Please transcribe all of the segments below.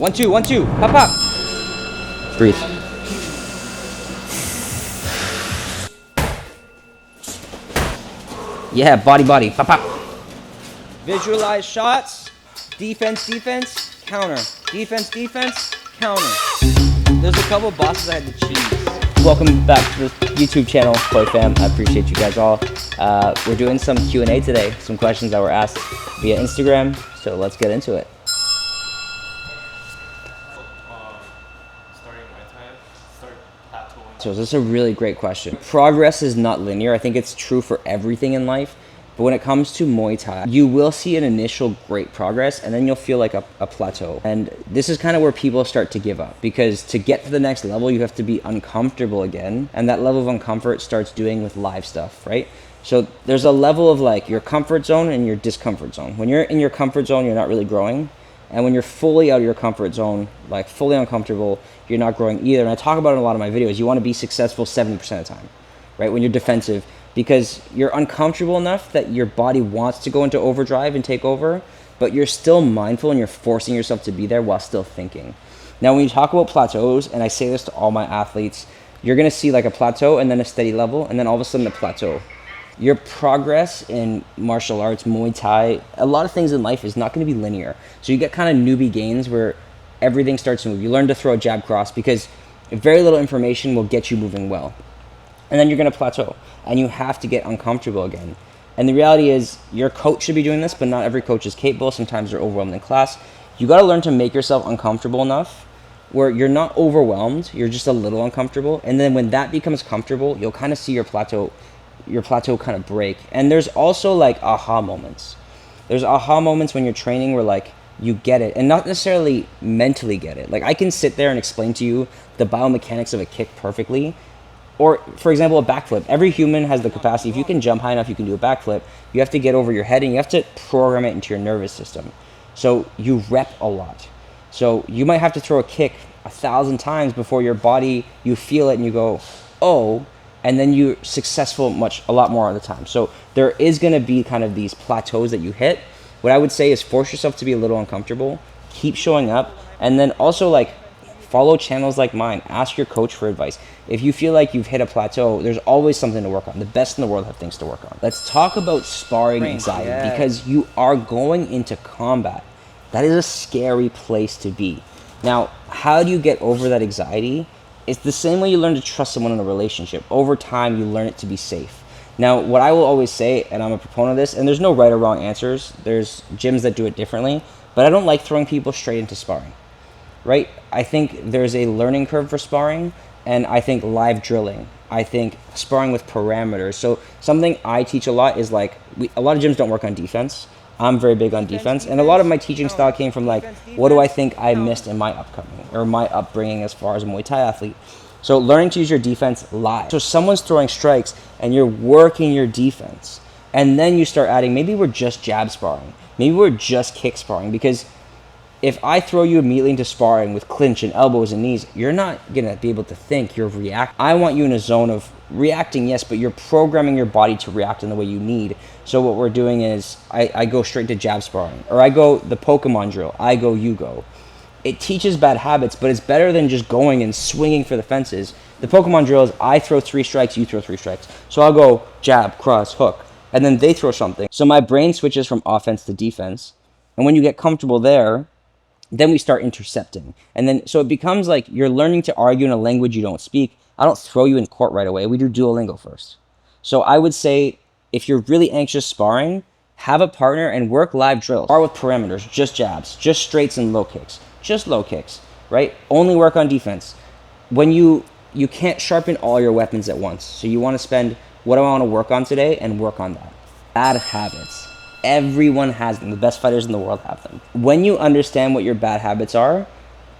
1, 2, 1, 2. Pop, pop. Breathe. Yeah, body, body. Pop, pop. Visualize shots. Defense, defense, counter. Defense, defense, counter. There's a couple bosses I had to choose. Welcome back to the YouTube channel, Boy Fam. I appreciate you guys all. We're doing some Q&A today, some questions that were asked via Instagram, so let's get into it. Starting Muay Thai, start Plateaus. So this is a really great question. Progress is not linear. I think it's true for everything in life. But when it comes to Muay Thai, you will see an initial great progress and then you'll feel like a plateau. And this is kind of where people start to give up, because to get to the next level, you have to be uncomfortable again. And that level of uncomfort starts doing with live stuff, right? So there's a level of like your comfort zone and your discomfort zone. When you're in your comfort zone, you're not really growing. And when you're fully out of your comfort zone, like fully uncomfortable, you're not growing either. And I talk about it in a lot of my videos. You want to be successful 70% of the time, right? When you're defensive, because you're uncomfortable enough that your body wants to go into overdrive and take over, but you're still mindful and you're forcing yourself to be there while still thinking. Now, when you talk about plateaus, and I say this to all my athletes, you're going to see like a plateau and then a steady level, and then all of a sudden a plateau. Your progress in martial arts, Muay Thai, a lot of things in life is not going to be linear. So you get kind of newbie gains where everything starts to move. You learn to throw a jab cross because very little information will get you moving well. And then you're going to plateau and you have to get uncomfortable again. And the reality is your coach should be doing this, but not every coach is capable. Sometimes they're overwhelmed in class. You got to learn to make yourself uncomfortable enough where you're not overwhelmed, you're just a little uncomfortable. And then when that becomes comfortable, you'll kind of see your plateau kind of break. And there's also like aha moments. There's aha moments when you're training where like you get it and not necessarily mentally get it. Like I can sit there and explain to you the biomechanics of a kick perfectly. Or, for example, a backflip. Every human has the capacity. If you can jump high enough, you can do a backflip. You have to get over your head and you have to program it into your nervous system. So you rep a lot. So you might have to throw a kick 1,000 times before your body, you feel it and you go, oh, and then you're successful a lot more of the time. So there is going to be kind of these plateaus that you hit. What I would say is force yourself to be a little uncomfortable, keep showing up, and then also like follow channels like mine. Ask your coach for advice. If you feel like you've hit a plateau, there's always something to work on. The best in the world have things to work on. Let's talk about sparring anxiety, because you are going into combat. That is a scary place to be. Now, how do you get over that anxiety? It's the same way you learn to trust someone in a relationship. Over time, you learn it to be safe. Now, what I will always say, and I'm a proponent of this, and there's no right or wrong answers. There's gyms that do it differently, but I don't like throwing people straight into sparring. Right? I think there's a learning curve for sparring, and I think live drilling. I think sparring with parameters. So something I teach a lot is like, a lot of gyms don't work on defense. I'm very big on defense, and a lot of my teaching style came from like, what do I think I missed in my upbringing as far as a Muay Thai athlete? So learning to use your defense live. So someone's throwing strikes and you're working your defense, and then you start adding, maybe we're just jab sparring. Maybe we're just kick sparring, because if I throw you immediately into sparring with clinch and elbows and knees, you're not going to be able to think, you're react. I want you in a zone of reacting, yes, but you're programming your body to react in the way you need. So what we're doing is I go straight to jab sparring, or I go the Pokemon drill, I go, you go. It teaches bad habits, but it's better than just going and swinging for the fences. The Pokemon drill is I throw 3 strikes, you throw 3 strikes. So I'll go jab, cross, hook, and then they throw something. So my brain switches from offense to defense. And when you get comfortable there, then we start intercepting. And then, so it becomes like you're learning to argue in a language you don't speak. I don't throw you in court right away. We do Duolingo first. So I would say, if you're really anxious sparring, have a partner and work live drills. Spar with parameters, just jabs, just straights and low kicks, just low kicks, right? Only work on defense. When you can't sharpen all your weapons at once. So you want to spend, what do I want to work on today, and work on that. Bad habits. Everyone has them. The best fighters in the world have them. When you understand what your bad habits are,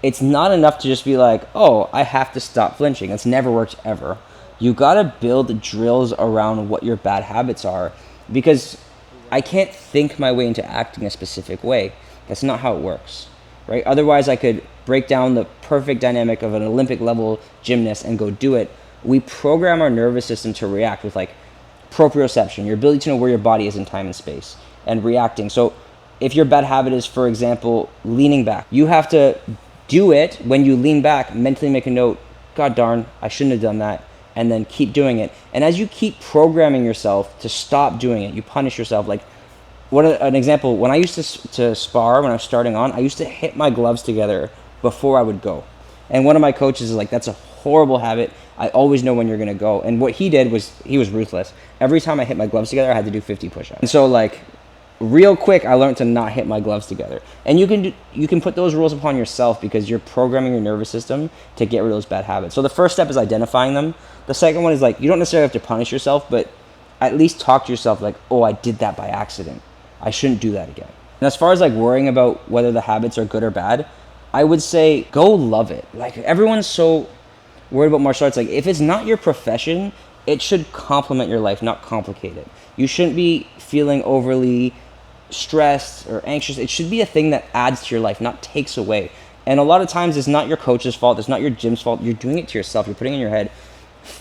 it's not enough to just be like, oh, I have to stop flinching. That's never worked ever. You gotta build drills around what your bad habits are, because I can't think my way into acting a specific way. That's not how it works, right? Otherwise, I could break down the perfect dynamic of an Olympic level gymnast and go do it. We program our nervous system to react with like proprioception, your ability to know where your body is in time and space, and reacting. So if your bad habit is, for example, leaning back, you have to do it, when you lean back, mentally make a note, God darn, I shouldn't have done that, and then keep doing it. And as you keep programming yourself to stop doing it, you punish yourself. Like, an example, when I used to spar, when I was starting on, I used to hit my gloves together before I would go. And one of my coaches is like, that's a horrible habit. I always know when you're going to go. And what he did was, he was ruthless. Every time I hit my gloves together, I had to do 50 push-ups. And so, like, real quick, I learned to not hit my gloves together. And you can put those rules upon yourself because you're programming your nervous system to get rid of those bad habits. So the first step is identifying them. The second one is, like, you don't necessarily have to punish yourself, but at least talk to yourself like, oh, I did that by accident. I shouldn't do that again. And as far as like worrying about whether the habits are good or bad, I would say go love it. Like, everyone's so worried about martial arts. Like, if it's not your profession, it should complement your life, not complicate it. You shouldn't be feeling overly stressed or anxious. It should be a thing that adds to your life, not takes away. And a lot of times it's not your coach's fault. It's not your gym's fault. You're doing it to yourself. You're putting it in your head.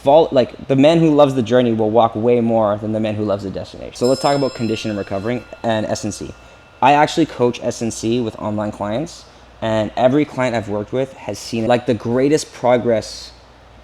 Like, the man who loves the journey will walk way more than the man who loves the destination. So let's talk about condition and recovering and S&C. I actually coach S&C with online clients, and every client I've worked with has seen like the greatest progress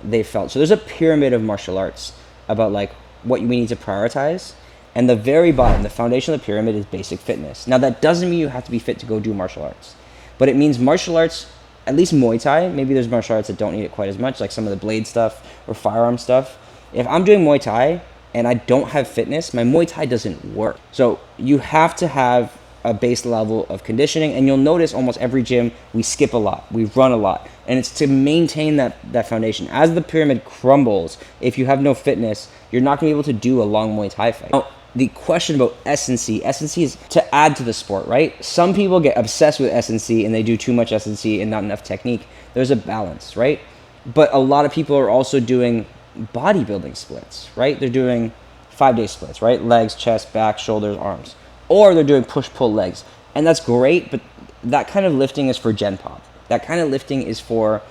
they felt. So there's a pyramid of martial arts about like what we need to prioritize, and the very bottom, the foundation of the pyramid, is basic fitness. Now, that doesn't mean you have to be fit to go do martial arts, but it means martial arts, at least Muay Thai, maybe there's martial arts that don't need it quite as much, like some of the blade stuff or firearm stuff. If I'm doing Muay Thai and I don't have fitness, my Muay Thai doesn't work. So you have to have a base level of conditioning, and you'll notice almost every gym, we skip a lot, we run a lot, and it's to maintain that foundation. As the pyramid crumbles, if you have no fitness, you're not gonna be able to do a long Muay Thai fight. Now, the question about S&C is to add to the sport, right? Some people get obsessed with S&C and they do too much S&C and not enough technique. There's a balance, right? But a lot of people are also doing bodybuilding splits, right? They're doing 5-day splits, right? Legs, chest, back, shoulders, arms. Or they're doing push-pull legs. And that's great, but that kind of lifting is for Gen Pop. That kind of lifting is for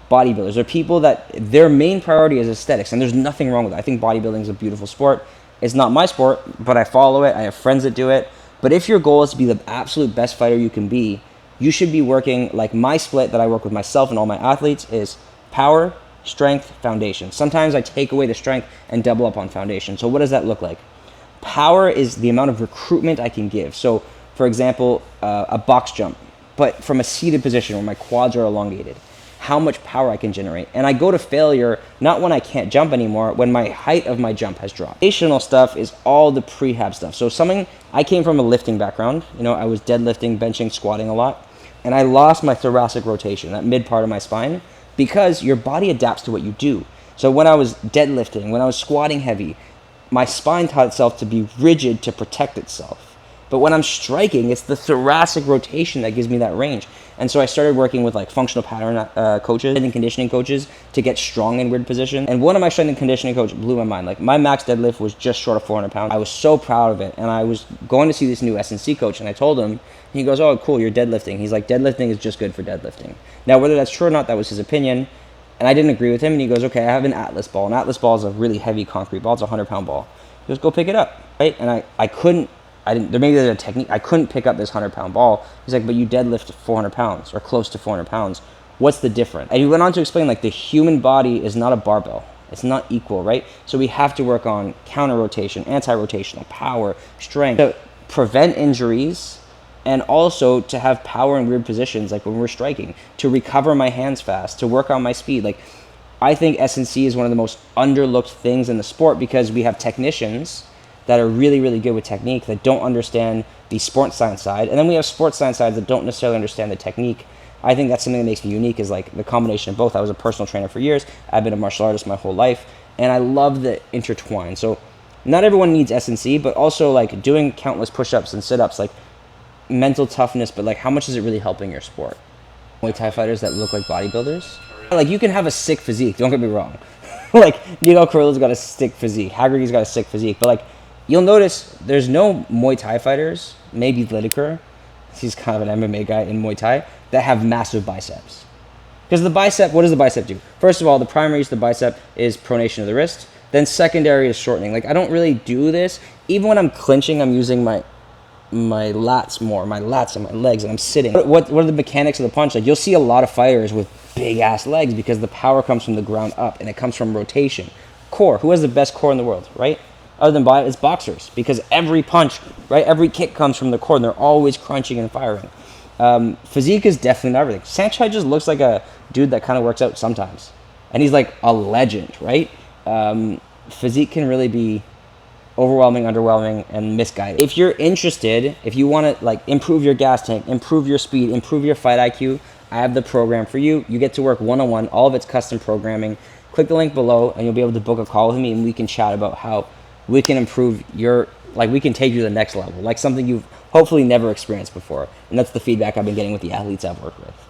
bodybuilders. They're people that their main priority is aesthetics, and there's nothing wrong with it. I think bodybuilding is a beautiful sport. It's not my sport, but I follow it. I have friends that do it. But if your goal is to be the absolute best fighter you can be, you should be working, like my split that I work with myself and all my athletes is power, strength, foundation. Sometimes I take away the strength and double up on foundation. So what does that look like? Power is the amount of recruitment I can give. So, for example, a box jump, but from a seated position where my quads are elongated. How much power I can generate. And I go to failure not when I can't jump anymore, when my height of my jump has dropped. Foundational stuff is all the prehab stuff. So I came from a lifting background. You know, I was deadlifting, benching, squatting a lot. And I lost my thoracic rotation, that mid part of my spine, because your body adapts to what you do. So when I was deadlifting, when I was squatting heavy, my spine taught itself to be rigid to protect itself. But when I'm striking, it's the thoracic rotation that gives me that range. And so I started working with like functional pattern coaches and conditioning coaches to get strong in weird positions. And one of my strength and conditioning coaches blew my mind. Like, my max deadlift was just short of 400 pounds. I was so proud of it. And I was going to see this new S&C coach, and I told him, he goes, oh, cool, you're deadlifting. He's like, deadlifting is just good for deadlifting. Now, whether that's true or not, that was his opinion. And I didn't agree with him. And he goes, okay, I have an Atlas ball. An Atlas ball is a really heavy concrete ball. It's a 100-pound ball. He goes, go pick it up, right? And maybe there's a technique. I couldn't pick up this 100-pound ball. He's like, but you deadlift 400 pounds or close to 400 pounds. What's the difference? And he went on to explain, like, the human body is not a barbell. It's not equal, right? So we have to work on counter rotation, anti-rotational, power, strength to prevent injuries, and also to have power in weird positions, like when we're striking, to recover my hands fast, to work on my speed. Like, I think S&C is one of the most underlooked things in the sport, because we have technicians that are really, really good with technique that don't understand the sports science side. And then we have sports science sides that don't necessarily understand the technique. I think that's something that makes me unique, is like the combination of both. I was a personal trainer for years. I've been a martial artist my whole life, and I love the intertwine. So not everyone needs S&C, but also like doing countless push-ups and sit-ups, like mental toughness, but like how much is it really helping your sport? Muay Thai fighters that look like bodybuilders. Like, you can have a sick physique, don't get me wrong. Like, Miguel Carrillo's got a sick physique. Haggerty's got a sick physique. But like, you'll notice there's no Muay Thai fighters, maybe Lideker, he's kind of an MMA guy in Muay Thai, that have massive biceps. Because the bicep, what does the bicep do? First of all, the primary use of the bicep is pronation of the wrist. Then secondary is shortening. Like, I don't really do this. Even when I'm clinching, I'm using my my lats more, my lats and my legs, and I'm sitting. What are the mechanics of the punch? Like, you'll see a lot of fighters with big ass legs because the power comes from the ground up and it comes from rotation. Core. Who has the best core in the world, right? Other than it's boxers, because every punch, right, every kick comes from the core, and they're always crunching and firing. Physique is definitely not everything. Sanchez just looks like a dude that kind of works out sometimes, and he's like a legend, right? Physique can really be overwhelming, underwhelming, and misguided. If you're interested, if you want to like improve your gas tank, improve your speed, improve your fight IQ, I have the program for you. You get to work one-on-one. All of it's custom programming. Click the link below, and you'll be able to book a call with me, and we can chat about how we can improve your, like, we can take you to the next level, like something you've hopefully never experienced before. And that's the feedback I've been getting with the athletes I've worked with.